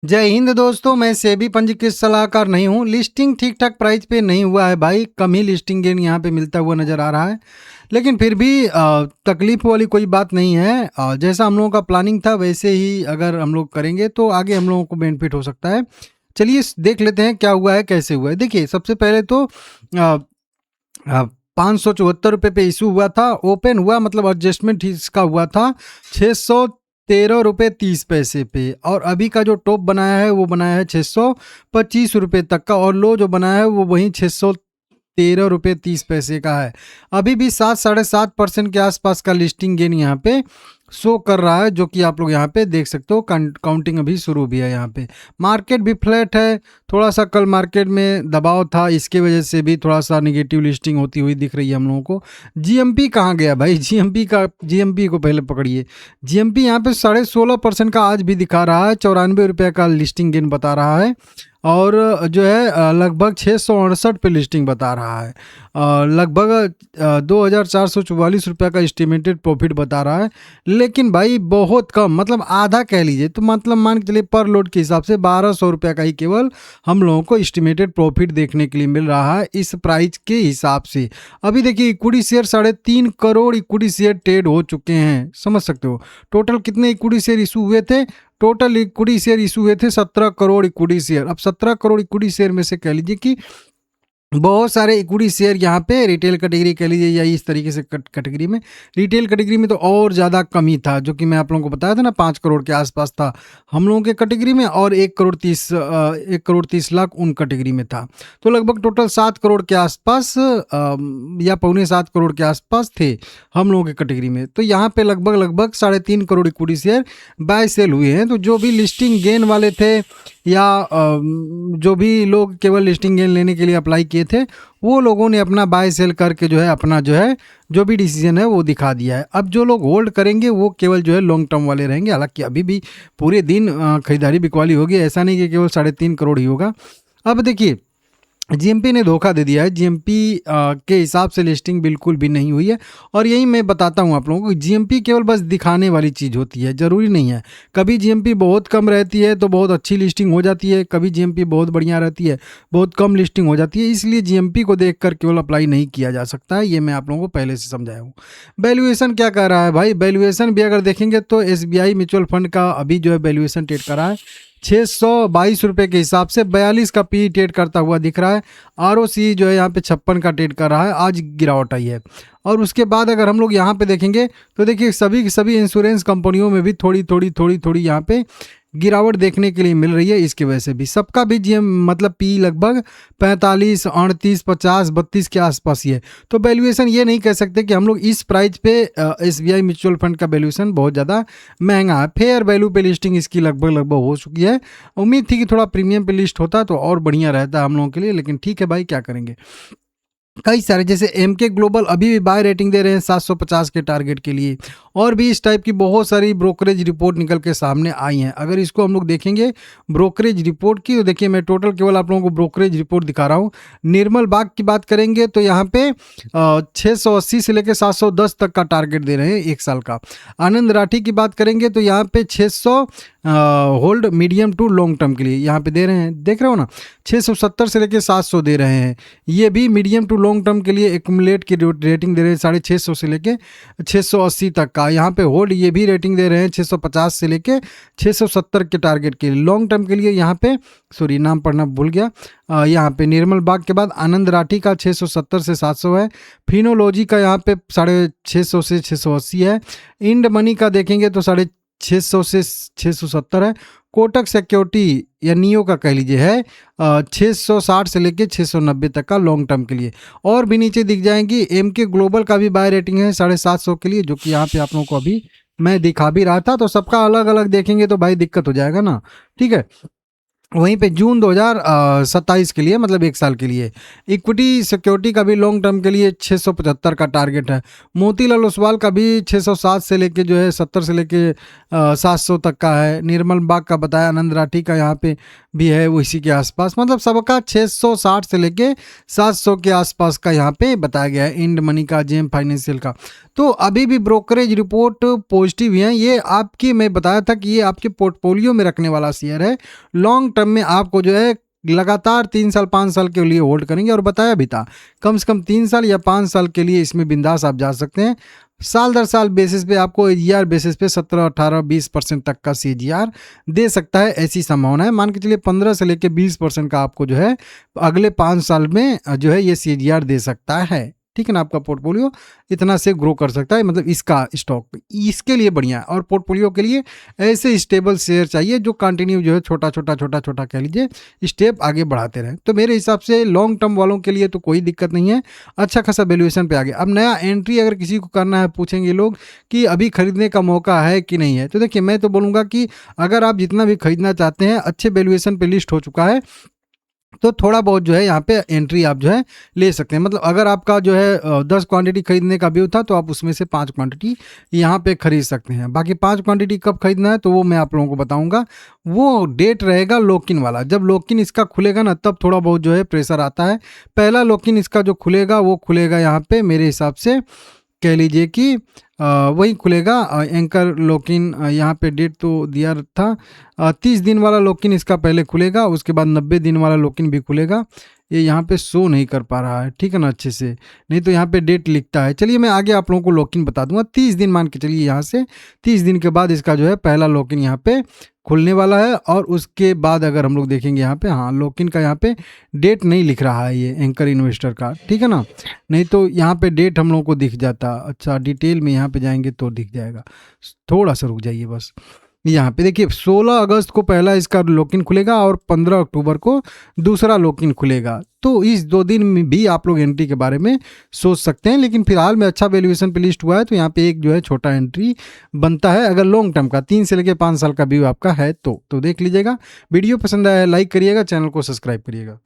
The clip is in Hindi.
जय हिंद दोस्तों, मैं सेबी पंजीकृत सलाहकार नहीं हूँ। लिस्टिंग ठीक ठाक प्राइस पे नहीं हुआ है भाई, कम ही लिस्टिंग गेन यहाँ पे मिलता हुआ नज़र आ रहा है। लेकिन फिर भी तकलीफ वाली कोई बात नहीं है। जैसा हम लोगों का प्लानिंग था वैसे ही अगर हम लोग करेंगे तो आगे हम लोगों को बेनिफिट हो सकता है। चलिए देख लेते हैं क्या हुआ है, कैसे हुआ है। देखिए सबसे पहले तो 574 रुपये पे इशू हुआ था, ओपन हुआ मतलब एडजस्टमेंट इसका हुआ था 613 रुपये 30 पैसे पे। और अभी का जो टॉप बनाया है वो बनाया है 625 रुपये तक का, और लो जो बनाया है वो वहीं 613 रुपये 30 पैसे का है। अभी भी 7-7.5% के आसपास का लिस्टिंग गेन यहाँ पे शो कर रहा है, जो कि आप लोग यहाँ पे देख सकते हो। काउंटिंग अभी शुरू भी है यहाँ पे। मार्केट भी फ्लैट है, थोड़ा सा कल मार्केट में दबाव था, इसके वजह से भी थोड़ा सा निगेटिव लिस्टिंग होती हुई दिख रही है हम लोगों को। जीएमपी कहाँ गया भाई? जीएमपी को पहले पकड़िए। जीएमपी यहाँ पे 16.5% का आज भी दिखा रहा है, 94 रुपये का लिस्टिंग गेन बता रहा है। और जो है लगभग 668 पे लिस्टिंग बता रहा है। लगभग 2,444 रुपये का एस्टिमेटेड प्रॉफिट बता रहा है। लेकिन भाई बहुत कम, मतलब आधा कह लीजिए तो, मतलब मान के चलिए पर लोड के हिसाब से 1,200 रुपये का ही केवल हम लोगों को एस्टिमेटेड प्रॉफिट देखने के लिए मिल रहा है इस प्राइस के हिसाब से। अभी देखिए equity share 3.5 crore equity share trade हो चुके हैं, समझ सकते हो। टोटल कितने इक्विटी शेयर इशू हुए थे? टोटल इक्विटी शेयर इशू हुए थे 17 करोड़ इक्विटी शेयर। अब 17 करोड़ इक्विटी शेयर में से कह लीजिए कि बहुत सारे इक्विटी शेयर यहाँ पे रिटेल कैटेगरी कह लीजिए या इस तरीके से कैटेगरी में, रिटेल कैटेगरी में तो और ज़्यादा कमी था, जो कि मैं आप लोगों को बताया था ना 5 करोड़ के आसपास था हम लोगों के कैटेगरी में, और 1 करोड़ 30 लाख उन कैटेगरी में था। तो लगभग टोटल 7 करोड़ के आसपास या पौने 7 करोड़ के आसपास थे हम लोगों के कैटेगरी में। तो यहाँ पे लगभग 3.5 crore equity share buy sell हुए हैं। तो जो भी लिस्टिंग गेन वाले थे या जो भी लोग केवल लिस्टिंग गेन लेने के लिए अप्लाई किए थे, वो लोगों ने अपना बाय सेल करके जो है अपना जो है जो भी डिसीजन है वो दिखा दिया है। अब जो लोग होल्ड करेंगे वो केवल जो है लॉन्ग टर्म वाले रहेंगे। हालांकि अभी भी पूरे दिन खरीदारी बिकवाली होगी, ऐसा नहीं कि केवल 3.5 करोड़ ही होगा। अब देखिए जीएमपी ने धोखा दे दिया है। जीएमपी के हिसाब से लिस्टिंग बिल्कुल भी नहीं हुई है। और यही मैं बताता हूँ आप लोगों को, जीएमपी केवल बस दिखाने वाली चीज़ होती है, ज़रूरी नहीं है। कभी जीएमपी बहुत कम रहती है तो बहुत अच्छी लिस्टिंग हो जाती है, कभी जीएमपी बहुत बढ़िया रहती है बहुत कम लिस्टिंग हो जाती है। इसलिए जीएमपी को देख कर केवल अप्लाई नहीं किया जा सकता है, ये मैं आप लोगों को पहले से समझाया हूँ। वैल्यूएशन क्या कह रहा है भाई? वैल्यूएशन भी अगर देखेंगे तो एसबीआई म्यूचुअल फंड का अभी जो है वैल्यूएशन ट्रेड कर रहा है 622 रुपये के हिसाब से। 42 का पी ट्रेड करता हुआ दिख रहा है। आर जो है यहाँ पे 56 का ट्रेड कर रहा है, आज गिरावट आई है। और उसके बाद अगर हम लोग यहाँ पे देखेंगे तो देखिए सभी इंश्योरेंस कंपनियों में भी थोड़ी यहाँ पे गिरावट देखने के लिए मिल रही है। इसकी वजह से भी सबका भी जीएम मतलब पी लगभग 45, 38, 50, 32 के आसपास ही है। तो वैल्यूएशन ये नहीं कह सकते कि हम लोग इस प्राइस पे एसबीआई म्यूचुअल फंड का वैल्यूएशन बहुत ज़्यादा महंगा है। फेयर वैल्यू पे लिस्टिंग इसकी लगभग हो चुकी है। उम्मीद थी कि थोड़ा प्रीमियम पे लिस्ट होता तो और बढ़िया रहता हम लोगों के लिए, लेकिन ठीक है भाई, क्या करेंगे। कई सारे जैसे एमके ग्लोबल अभी भी बाय रेटिंग दे रहे हैं 750 के टारगेट के लिए। और भी इस टाइप की बहुत सारी ब्रोकरेज रिपोर्ट निकल के सामने आई हैं। अगर इसको हम लोग देखेंगे ब्रोकरेज रिपोर्ट की, तो देखिए मैं टोटल केवल आप लोगों को ब्रोकरेज रिपोर्ट दिखा रहा हूँ। निर्मल बाग की बात करेंगे तो यहाँ पे 680 से लेकर 710 तक का टारगेट दे रहे हैं 1 साल का। आनंद राठी की बात करेंगे तो यहाँ पे 600 hold medium to long term के लिए यहाँ पे दे रहे हैं, देख रहे हो ना। 670 से लेकर 700 दे रहे हैं, ये भी मीडियम टू लॉन्ग टर्म के लिए एक्यूमुलेट की रेटिंग दे रहे हैं 650 से लेके 680 तक का। यहाँ पे होल्ड ये भी रेटिंग दे रहे हैं 650 से लेके 670 के टारगेट के लिए। लॉन्ग टर्म के लिए यहाँ पे सॉरी नाम पढ़ना भूल गया, यहाँ पे निर्मल बाग के बाद आनंद राठी का 670 से 700 है। फिनोलॉजी का यहाँ पे 650 से 680 है। इंड मनी का देखेंगे तो 650 से 670 है। कोटक सिक्योरिटी या नियो का कह लीजिए है 660 से लेके 690 तक का लॉन्ग टर्म के लिए। और भी नीचे दिख जाएंगी। एमके ग्लोबल का भी बाय रेटिंग है 750 के लिए, जो कि यहाँ पे आप लोगों को अभी मैं दिखा भी रहा था। तो सबका अलग अलग देखेंगे तो भाई दिक्कत हो जाएगा ना, ठीक है। वहीं पे जून 2027 के लिए मतलब 1 साल के लिए इक्विटी सिक्योरिटी का भी लॉन्ग टर्म के लिए 675 का टारगेट है। मोतीलाल ओसवाल का भी 607 से लेके जो है 70 से लेके 700 तक का है। निर्मल बाग का बताया, आनंद राठी का यहाँ पे भी है वो इसी के आसपास, मतलब सबका 660 से लेके 700 के आसपास का यहाँ पे बताया गया है। इंड मनी का, जेम फाइनेंशियल का। तो अभी भी ब्रोकरेज रिपोर्ट पॉजिटिव है। ये आपकी, मैं बताया था कि ये आपके पोर्टफोलियो में रखने वाला शेयर है। लॉन्ग टर्म में आपको जो है लगातार 3 साल 5 साल के लिए होल्ड करेंगे, और बताया भी था कम से कम 3 साल या 5 साल के लिए इसमें बिंदास आप जा सकते हैं। साल दर साल बेसिस पे आपको ईआर बेसिस पे 17, 18, 20% तक का सीजीआर दे सकता है, ऐसी संभावना है। मान के चलिए 15 से लेकर 20% का आपको जो है अगले 5 साल में जो है ये सीजीआर दे सकता है। ठीक है ना, आपका पोर्टफोलियो इतना से ग्रो कर सकता है, मतलब इसका स्टॉक इसके लिए बढ़िया है। और पोर्टफोलियो के लिए ऐसे स्टेबल शेयर चाहिए जो कंटिन्यू जो है छोटा छोटा कह लीजिए स्टेप आगे बढ़ाते रहें। तो मेरे हिसाब से लॉन्ग टर्म वालों के लिए तो कोई दिक्कत नहीं है, अच्छा खासा वैल्यूएशन पे आगे। अब नया एंट्री अगर किसी को करना है, पूछेंगे लोग कि अभी खरीदने का मौका है कि नहीं है, तो देखिए मैं तो बोलूँगा कि अगर आप जितना भी खरीदना चाहते हैं अच्छे वैल्यूएशन पे लिस्ट हो चुका है, तो थोड़ा बहुत जो है यहाँ पे एंट्री आप जो है ले सकते हैं। मतलब अगर आपका जो है 10 क्वांटिटी खरीदने का व्यू था, तो आप उसमें से 5 क्वांटिटी यहाँ पे खरीद सकते हैं। बाकी 5 क्वांटिटी कब खरीदना है तो वो मैं आप लोगों को बताऊंगा। वो डेट रहेगा लॉक-इन वाला, जब लॉक-इन इसका खुलेगा ना तब थोड़ा बहुत जो है प्रेशर आता है। पहला लॉक-इन इसका जो खुलेगा वो खुलेगा यहाँ पे मेरे हिसाब से कह लीजिए कि वही खुलेगा एंकर लॉक-इन। यहाँ पे डेट तो दिया था 30 दिन वाला लॉक-इन इसका पहले खुलेगा, उसके बाद 90 दिन वाला लॉक-इन भी खुलेगा। ये यहाँ पे शो नहीं कर पा रहा है, ठीक है ना, अच्छे से, नहीं तो यहाँ पे डेट लिखता है। चलिए मैं आगे आप लोगों को लॉक-इन बता दूंगा। 30 दिन मान के चलिए, यहाँ से 30 दिन के बाद इसका जो है पहला लॉक-इन यहाँ पे खुलने वाला है। और उसके बाद अगर हम लोग देखेंगे यहाँ पे, हाँ लॉक-इन का यहाँ पे डेट नहीं लिख रहा है ये एंकर इन्वेस्टर का, ठीक है ना, नहीं तो यहाँ पे डेट हम लोगों को दिख जाता। अच्छा डिटेल में यहाँ पे जाएंगे तो दिख जाएगा, थोड़ा सा रुक जाइए बस। यहाँ पे देखिए 16 अगस्त को पहला इसका लॉक-इन खुलेगा और 15 अक्टूबर को दूसरा लॉक-इन खुलेगा। तो इस 2 दिन में भी आप लोग एंट्री के बारे में सोच सकते हैं, लेकिन फिलहाल में अच्छा वैल्यूएशन पे लिस्ट हुआ है, तो यहाँ पे एक जो है छोटा एंट्री बनता है अगर लॉन्ग टर्म का 3 से लेकर 5 साल का व्यू आपका है तो देख लीजिएगा। वीडियो पसंद आया लाइक करिएगा, चैनल को सब्सक्राइब करिएगा।